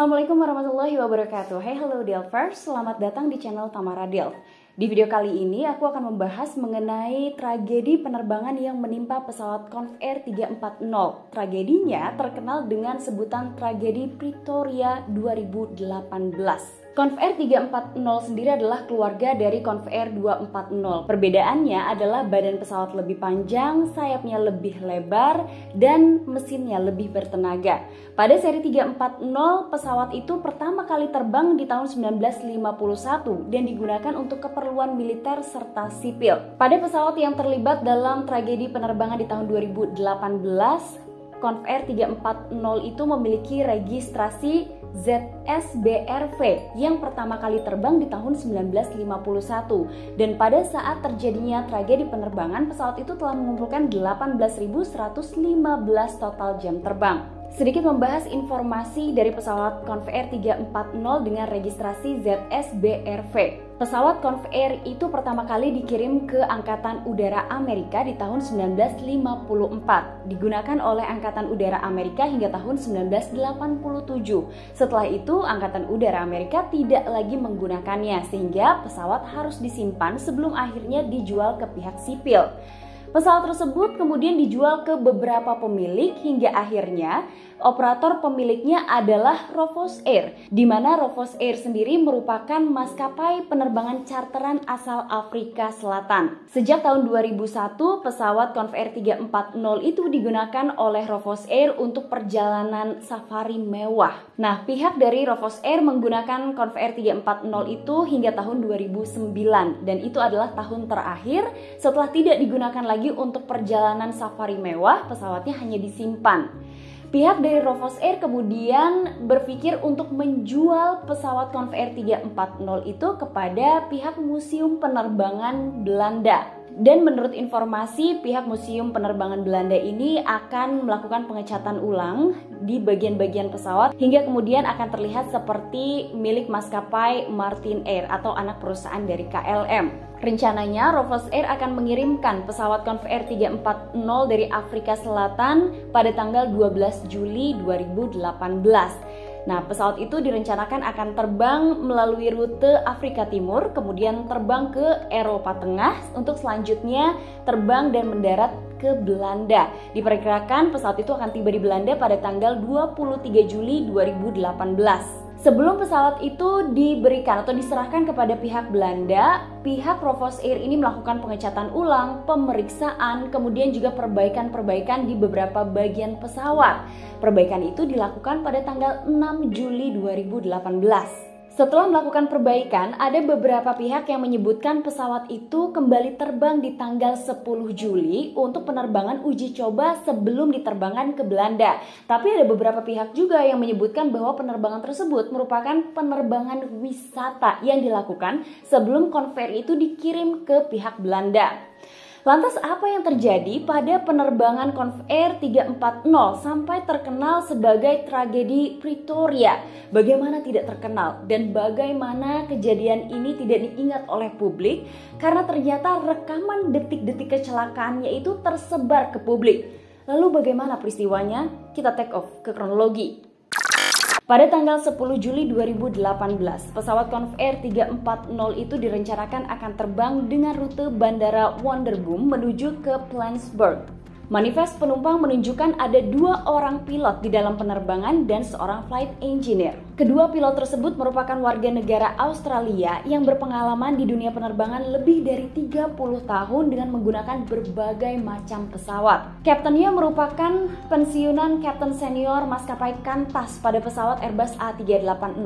Assalamualaikum warahmatullahi wabarakatuh. Hey, hello Delvers, selamat datang di channel Tamara Delv. Di video kali ini aku akan membahas mengenai tragedi penerbangan yang menimpa pesawat Convair 340. Tragedinya terkenal dengan sebutan tragedi Pretoria 2018. Convair 340 sendiri adalah keluarga dari Convair 240. Perbedaannya adalah badan pesawat lebih panjang, sayapnya lebih lebar, dan mesinnya lebih bertenaga. Pada seri 340, pesawat itu pertama kali terbang di tahun 1951 dan digunakan untuk keperluan militer serta sipil. Pada pesawat yang terlibat dalam tragedi penerbangan di tahun 2018, Convair 340 itu memiliki registrasi ZSBRV yang pertama kali terbang di tahun 1951, dan pada saat terjadinya tragedi penerbangan, pesawat itu telah mengumpulkan 18.115 total jam terbang. Sedikit membahas informasi dari pesawat Convair 340 dengan registrasi ZSBRV. Pesawat Convair itu pertama kali dikirim ke Angkatan Udara Amerika di tahun 1954. Digunakan oleh Angkatan Udara Amerika hingga tahun 1987. Setelah itu, Angkatan Udara Amerika tidak lagi menggunakannya, sehingga pesawat harus disimpan sebelum akhirnya dijual ke pihak sipil. Pesawat tersebut kemudian dijual ke beberapa pemilik hingga akhirnya operator pemiliknya adalah Rofos Air, di mana Rofos Air sendiri merupakan maskapai penerbangan charteran asal Afrika Selatan. Sejak tahun 2001, pesawat Convair 340 itu digunakan oleh Rofos Air untuk perjalanan safari mewah. Nah, pihak dari Rofos Air menggunakan Convair 340 itu hingga tahun 2009, dan itu adalah tahun terakhir setelah tidak digunakan lagi untuk perjalanan safari mewah. Pesawatnya hanya disimpan. Pihak dari Rofos Air kemudian berpikir untuk menjual pesawat Convair 340 itu kepada pihak Museum Penerbangan Belanda. Dan menurut informasi, pihak Museum Penerbangan Belanda ini akan melakukan pengecatan ulang di bagian-bagian pesawat hingga kemudian akan terlihat seperti milik maskapai Martin Air atau anak perusahaan dari KLM. Rencananya Rofos Air akan mengirimkan pesawat Convair 340 dari Afrika Selatan pada tanggal 12 Juli 2018. Nah, pesawat itu direncanakan akan terbang melalui rute Afrika Timur, kemudian terbang ke Eropa Tengah untuk selanjutnya terbang dan mendarat ke Belanda. Diperkirakan pesawat itu akan tiba di Belanda pada tanggal 23 Juli 2018. Sebelum pesawat itu diberikan atau diserahkan kepada pihak Belanda, pihak Rofos Air ini melakukan pengecatan ulang, pemeriksaan, kemudian juga perbaikan-perbaikan di beberapa bagian pesawat. Perbaikan itu dilakukan pada tanggal 6 Juli 2018. Setelah melakukan perbaikan, ada beberapa pihak yang menyebutkan pesawat itu kembali terbang di tanggal 10 Juli untuk penerbangan uji coba sebelum diterbangkan ke Belanda. Tapi ada beberapa pihak juga yang menyebutkan bahwa penerbangan tersebut merupakan penerbangan wisata yang dilakukan sebelum Convair itu dikirim ke pihak Belanda. Lantas apa yang terjadi pada penerbangan Convair 340 sampai terkenal sebagai tragedi Pretoria? Bagaimana tidak terkenal dan bagaimana kejadian ini tidak diingat oleh publik? Karena ternyata rekaman detik-detik kecelakaannya itu tersebar ke publik. Lalu bagaimana peristiwanya? Kita take off ke kronologi. Pada tanggal 10 Juli 2018, pesawat Convair 340 itu direncanakan akan terbang dengan rute Bandara Wonderboom menuju ke Plantsburg. Manifest penumpang menunjukkan ada 2 orang pilot di dalam penerbangan dan seorang flight engineer. Kedua pilot tersebut merupakan warga negara Australia yang berpengalaman di dunia penerbangan lebih dari 30 tahun dengan menggunakan berbagai macam pesawat. Kaptennya merupakan pensiunan kapten senior maskapai Qantas pada pesawat Airbus A380,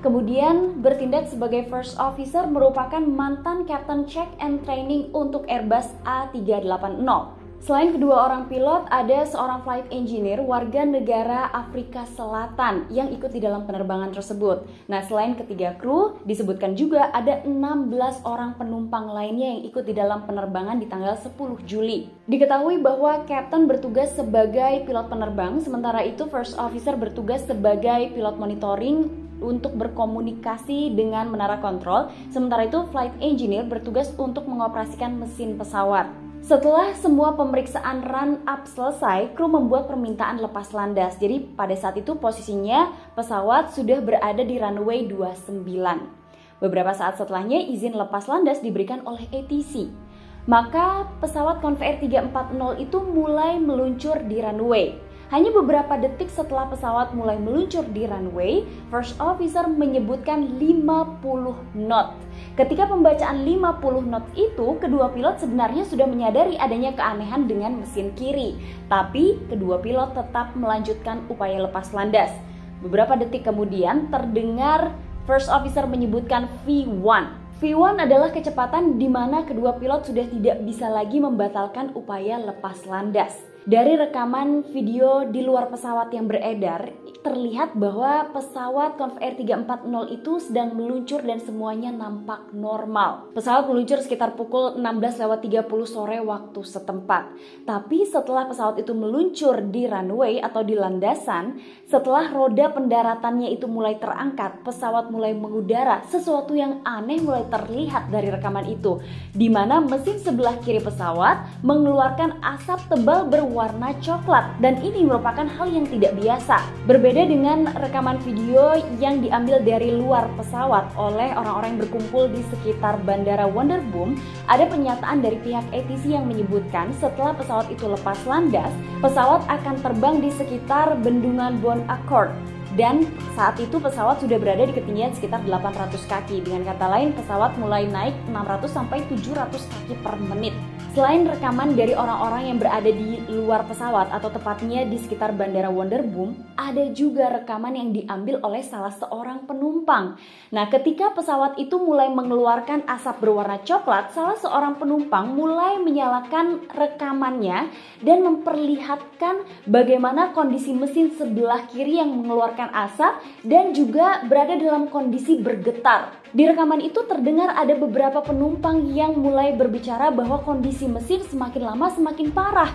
kemudian bertindak sebagai first officer merupakan mantan kapten check and training untuk Airbus A380. Selain kedua orang pilot, ada seorang flight engineer warga negara Afrika Selatan yang ikut di dalam penerbangan tersebut. Nah, selain ketiga kru, disebutkan juga ada 16 orang penumpang lainnya yang ikut di dalam penerbangan di tanggal 10 Juli. Diketahui bahwa kapten bertugas sebagai pilot penerbang, sementara itu first officer bertugas sebagai pilot monitoring untuk berkomunikasi dengan menara kontrol, sementara itu flight engineer bertugas untuk mengoperasikan mesin pesawat. Setelah semua pemeriksaan run up selesai, kru membuat permintaan lepas landas. Jadi pada saat itu posisinya pesawat sudah berada di runway 29. Beberapa saat setelahnya izin lepas landas diberikan oleh ATC. Maka pesawat Convair 340 itu mulai meluncur di runway. Hanya beberapa detik setelah pesawat mulai meluncur di runway, First Officer menyebutkan 50 knot. Ketika pembacaan 50 knot itu, kedua pilot sebenarnya sudah menyadari adanya keanehan dengan mesin kiri. Tapi kedua pilot tetap melanjutkan upaya lepas landas. Beberapa detik kemudian terdengar First Officer menyebutkan V1. V1 adalah kecepatan di mana kedua pilot sudah tidak bisa lagi membatalkan upaya lepas landas. Dari rekaman video di luar pesawat yang beredar, terlihat bahwa pesawat Convair 340 itu sedang meluncur dan semuanya nampak normal. Pesawat meluncur sekitar pukul 16.30 sore waktu setempat. Tapi setelah pesawat itu meluncur di runway atau di landasan, setelah roda pendaratannya itu mulai terangkat, pesawat mulai mengudara. Sesuatu yang aneh mulai terlihat dari rekaman itu, di mana mesin sebelah kiri pesawat mengeluarkan asap tebal berwarna coklat, dan ini merupakan hal yang tidak biasa. Berbeda dengan rekaman video yang diambil dari luar pesawat oleh orang-orang yang berkumpul di sekitar Bandara Wonderboom, ada pernyataan dari pihak ATC yang menyebutkan setelah pesawat itu lepas landas, pesawat akan terbang di sekitar Bendungan Bon Accord. Dan saat itu pesawat sudah berada di ketinggian sekitar 800 kaki. Dengan kata lain, pesawat mulai naik 600 sampai 700 kaki per menit. Selain rekaman dari orang-orang yang berada di luar pesawat atau tepatnya di sekitar Bandara Wonderboom, ada juga rekaman yang diambil oleh salah seorang penumpang. Nah, ketika pesawat itu mulai mengeluarkan asap berwarna coklat, salah seorang penumpang mulai menyalakan rekamannya dan memperlihatkan bagaimana kondisi mesin sebelah kiri yang mengeluarkan asap dan juga berada dalam kondisi bergetar. Di rekaman itu terdengar ada beberapa penumpang yang mulai berbicara bahwa kondisi mesin semakin lama semakin parah.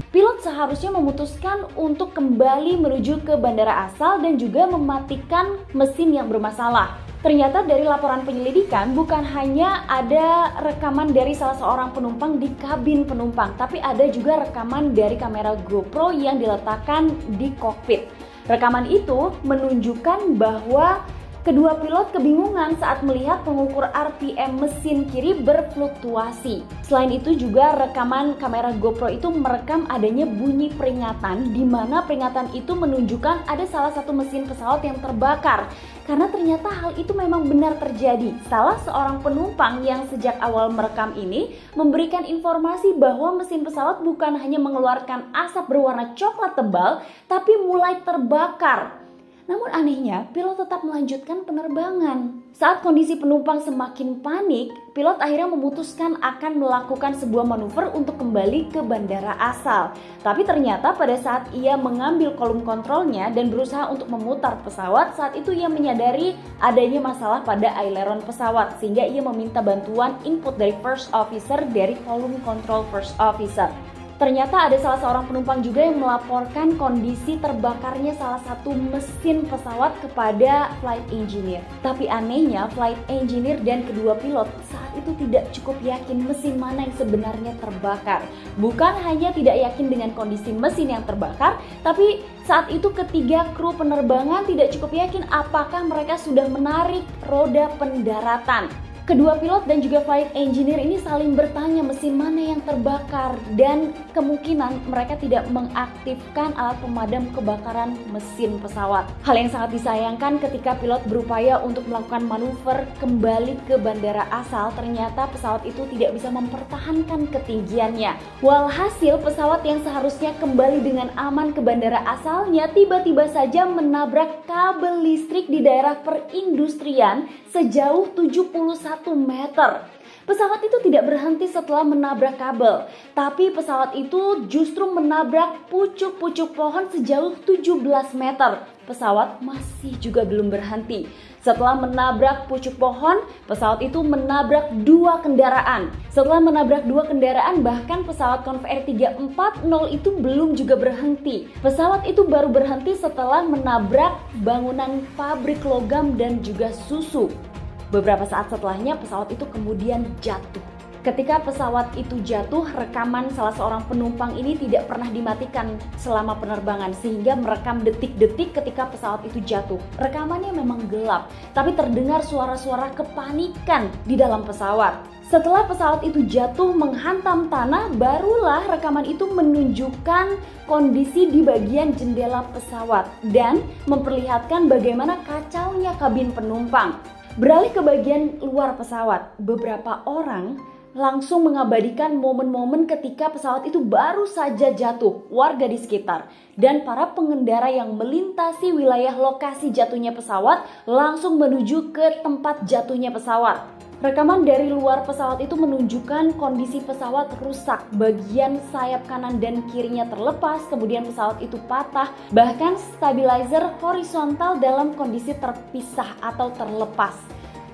Pilot seharusnya memutuskan untuk kembali menuju ke bandara asal dan juga mematikan mesin yang bermasalah. Ternyata dari laporan penyelidikan bukan hanya ada rekaman dari salah seorang penumpang di kabin penumpang, tapi ada juga rekaman dari kamera GoPro yang diletakkan di kokpit. Rekaman itu menunjukkan bahwa kedua pilot kebingungan saat melihat pengukur RPM mesin kiri berfluktuasi. Selain itu juga rekaman kamera GoPro itu merekam adanya bunyi peringatan, di mana peringatan itu menunjukkan ada salah satu mesin pesawat yang terbakar. Karena ternyata hal itu memang benar terjadi. Salah seorang penumpang yang sejak awal merekam ini memberikan informasi bahwa mesin pesawat bukan hanya mengeluarkan asap berwarna coklat tebal, tapi mulai terbakar. Namun anehnya, pilot tetap melanjutkan penerbangan. Saat kondisi penumpang semakin panik, pilot akhirnya memutuskan akan melakukan sebuah manuver untuk kembali ke bandara asal. Tapi ternyata pada saat ia mengambil kolom kontrolnya dan berusaha untuk memutar pesawat, saat itu ia menyadari adanya masalah pada aileron pesawat, sehingga ia meminta bantuan input dari First Officer dari kolom kontrol First Officer. Ternyata ada salah seorang penumpang juga yang melaporkan kondisi terbakarnya salah satu mesin pesawat kepada flight engineer. Tapi anehnya flight engineer dan kedua pilot saat itu tidak cukup yakin mesin mana yang sebenarnya terbakar. Bukan hanya tidak yakin dengan kondisi mesin yang terbakar, tapi saat itu ketiga kru penerbangan tidak cukup yakin apakah mereka sudah menarik roda pendaratan. Kedua pilot dan juga flight engineer ini saling bertanya mesin mana yang terbakar dan kemungkinan mereka tidak mengaktifkan alat pemadam kebakaran mesin pesawat. Hal yang sangat disayangkan ketika pilot berupaya untuk melakukan manuver kembali ke bandara asal, ternyata pesawat itu tidak bisa mempertahankan ketinggiannya. Walhasil pesawat yang seharusnya kembali dengan aman ke bandara asalnya tiba-tiba saja menabrak kabel listrik di daerah perindustrian sejauh 71 meter. Pesawat itu tidak berhenti setelah menabrak kabel, tapi pesawat itu justru menabrak pucuk-pucuk pohon sejauh 17 meter. Pesawat masih juga belum berhenti. Setelah menabrak pucuk pohon, pesawat itu menabrak dua kendaraan. Setelah menabrak dua kendaraan, bahkan pesawat Convair 340 itu belum juga berhenti. Pesawat itu baru berhenti setelah menabrak bangunan pabrik logam dan juga susu. Beberapa saat setelahnya pesawat itu kemudian jatuh. Ketika pesawat itu jatuh, rekaman salah seorang penumpang ini tidak pernah dimatikan selama penerbangan sehingga merekam detik-detik ketika pesawat itu jatuh. Rekamannya memang gelap, tapi terdengar suara-suara kepanikan di dalam pesawat. Setelah pesawat itu jatuh menghantam tanah, barulah rekaman itu menunjukkan kondisi di bagian jendela pesawat dan memperlihatkan bagaimana kacaunya kabin penumpang. Beralih ke bagian luar pesawat, beberapa orang langsung mengabadikan momen-momen ketika pesawat itu baru saja jatuh, warga di sekitar dan para pengendara yang melintasi wilayah lokasi jatuhnya pesawat langsung menuju ke tempat jatuhnya pesawat. Rekaman dari luar pesawat itu menunjukkan kondisi pesawat rusak, bagian sayap kanan dan kirinya terlepas, kemudian pesawat itu patah, bahkan stabilizer horizontal dalam kondisi terpisah atau terlepas.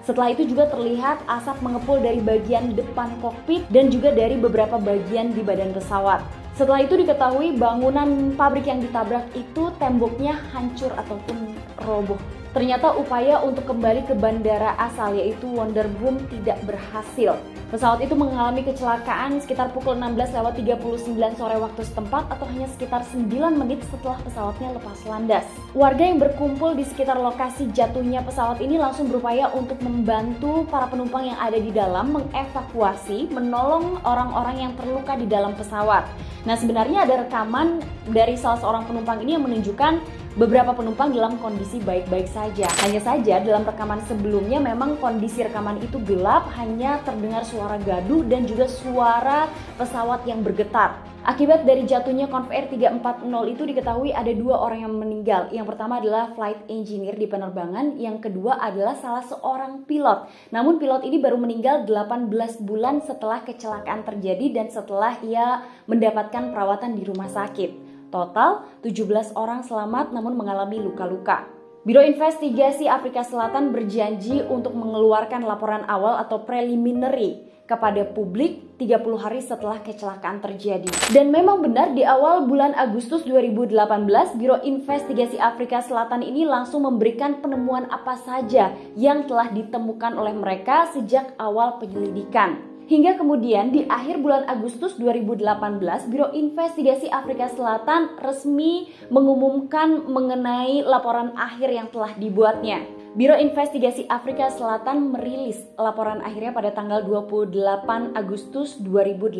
Setelah itu juga terlihat asap mengepul dari bagian depan kokpit dan juga dari beberapa bagian di badan pesawat. Setelah itu diketahui bangunan pabrik yang ditabrak itu temboknya hancur ataupun roboh. Ternyata upaya untuk kembali ke bandara asal yaitu Wonderbloom tidak berhasil. Pesawat itu mengalami kecelakaan sekitar pukul 16.39 sore waktu setempat atau hanya sekitar 9 menit setelah pesawatnya lepas landas. Warga yang berkumpul di sekitar lokasi jatuhnya pesawat ini langsung berupaya untuk membantu para penumpang yang ada di dalam mengevakuasi, menolong orang-orang yang terluka di dalam pesawat. Nah, sebenarnya ada rekaman dari salah seorang penumpang ini yang menunjukkan beberapa penumpang dalam kondisi baik-baik saja. Hanya saja dalam rekaman sebelumnya memang kondisi rekaman itu gelap, hanya terdengar suara gaduh dan juga suara pesawat yang bergetar. Akibat dari jatuhnya Convair 340 itu diketahui ada 2 orang yang meninggal. Yang pertama adalah flight engineer di penerbangan, yang kedua adalah salah seorang pilot. Namun pilot ini baru meninggal 18 bulan setelah kecelakaan terjadi dan setelah ia mendapatkan perawatan di rumah sakit. Total 17 orang selamat namun mengalami luka-luka. Biro Investigasi Afrika Selatan berjanji untuk mengeluarkan laporan awal atau preliminary kepada publik 30 hari setelah kecelakaan terjadi. Dan memang benar di awal bulan Agustus 2018, Biro Investigasi Afrika Selatan ini langsung memberikan penemuan apa saja yang telah ditemukan oleh mereka sejak awal penyelidikan. Hingga kemudian di akhir bulan Agustus 2018, Biro Investigasi Afrika Selatan resmi mengumumkan mengenai laporan akhir yang telah dibuatnya. Biro Investigasi Afrika Selatan merilis laporan akhirnya pada tanggal 28 Agustus 2018.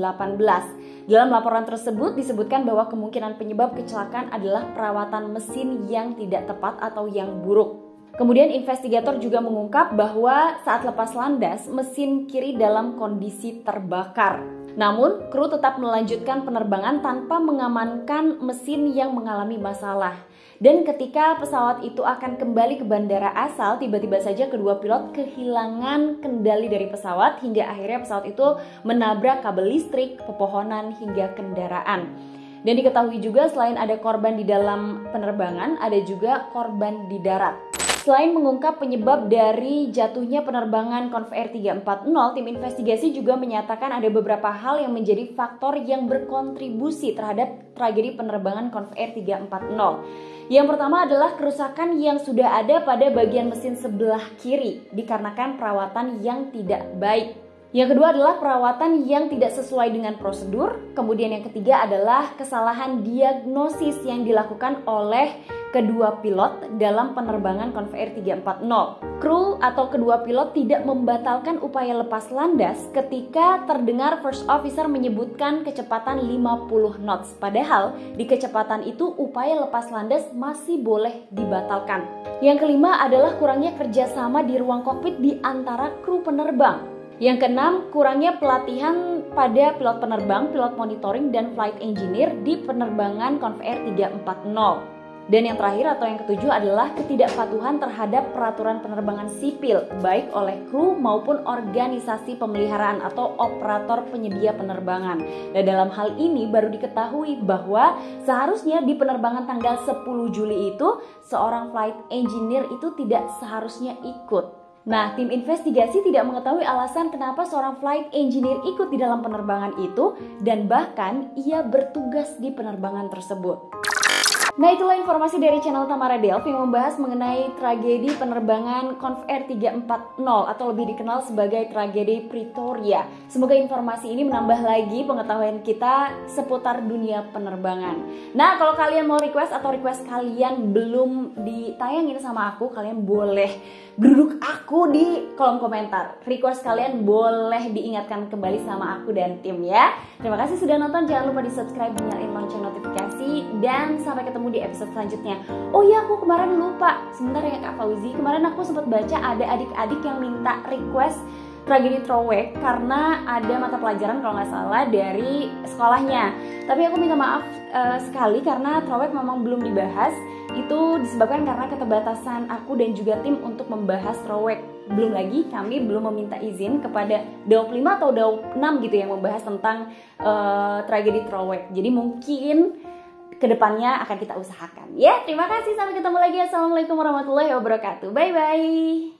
Dalam laporan tersebut disebutkan bahwa kemungkinan penyebab kecelakaan adalah perawatan mesin yang tidak tepat atau yang buruk. Kemudian investigator juga mengungkap bahwa saat lepas landas, mesin kiri dalam kondisi terbakar. Namun, kru tetap melanjutkan penerbangan tanpa mengamankan mesin yang mengalami masalah. Dan ketika pesawat itu akan kembali ke bandara asal, tiba-tiba saja kedua pilot kehilangan kendali dari pesawat hingga akhirnya pesawat itu menabrak kabel listrik, pepohonan, hingga kendaraan. Dan diketahui juga selain ada korban di dalam penerbangan, ada juga korban di darat. Selain mengungkap penyebab dari jatuhnya penerbangan Convair 340, tim investigasi juga menyatakan ada beberapa hal yang menjadi faktor yang berkontribusi terhadap tragedi penerbangan Convair 340. Yang pertama adalah kerusakan yang sudah ada pada bagian mesin sebelah kiri dikarenakan perawatan yang tidak baik. Yang kedua adalah perawatan yang tidak sesuai dengan prosedur. Kemudian yang ketiga adalah kesalahan diagnosis yang dilakukan oleh kedua pilot dalam penerbangan Convair 340. Kru atau kedua pilot tidak membatalkan upaya lepas landas ketika terdengar first officer menyebutkan kecepatan 50 knots. Padahal di kecepatan itu upaya lepas landas masih boleh dibatalkan. Yang kelima adalah kurangnya kerjasama di ruang kokpit di antara kru penerbang. Yang keenam, kurangnya pelatihan pada pilot penerbang, pilot monitoring, dan flight engineer di penerbangan Convair 340. Dan yang terakhir atau yang ketujuh adalah ketidakpatuhan terhadap peraturan penerbangan sipil, baik oleh kru maupun organisasi pemeliharaan atau operator penyedia penerbangan. Dan dalam hal ini baru diketahui bahwa seharusnya di penerbangan tanggal 10 Juli itu, seorang flight engineer itu tidak seharusnya ikut. Nah, tim investigasi tidak mengetahui alasan kenapa seorang flight engineer ikut di dalam penerbangan itu dan bahkan ia bertugas di penerbangan tersebut. Nah, itulah informasi dari channel Tamara Delf yang membahas mengenai tragedi penerbangan Convair 340 atau lebih dikenal sebagai tragedi Pretoria. Semoga informasi ini menambah lagi pengetahuan kita seputar dunia penerbangan. Nah, kalau kalian mau request atau request kalian belum ditayangin sama aku, kalian boleh geruduk aku di kolom komentar. Request kalian boleh diingatkan kembali sama aku dan tim ya. Terima kasih sudah nonton, jangan lupa di subscribe dan nyalain lonceng notifikasi, dan sampai ketemu di episode selanjutnya. Oh iya, aku kemarin lupa, sebentar ya Kak Fauzi, kemarin aku sempat baca ada adik-adik yang minta request tragedi Throwback karena ada mata pelajaran kalau nggak salah dari sekolahnya. Tapi aku minta maaf sekali karena Throwback memang belum dibahas. Itu disebabkan karena keterbatasan aku dan juga tim untuk membahas Throwback. Belum lagi kami belum meminta izin kepada Daup 5 atau Daup 6 gitu yang membahas tentang tragedi Throwback. Jadi mungkin kedepannya akan kita usahakan ya. Terima kasih, sampai ketemu lagi. Assalamualaikum warahmatullahi wabarakatuh. Bye bye.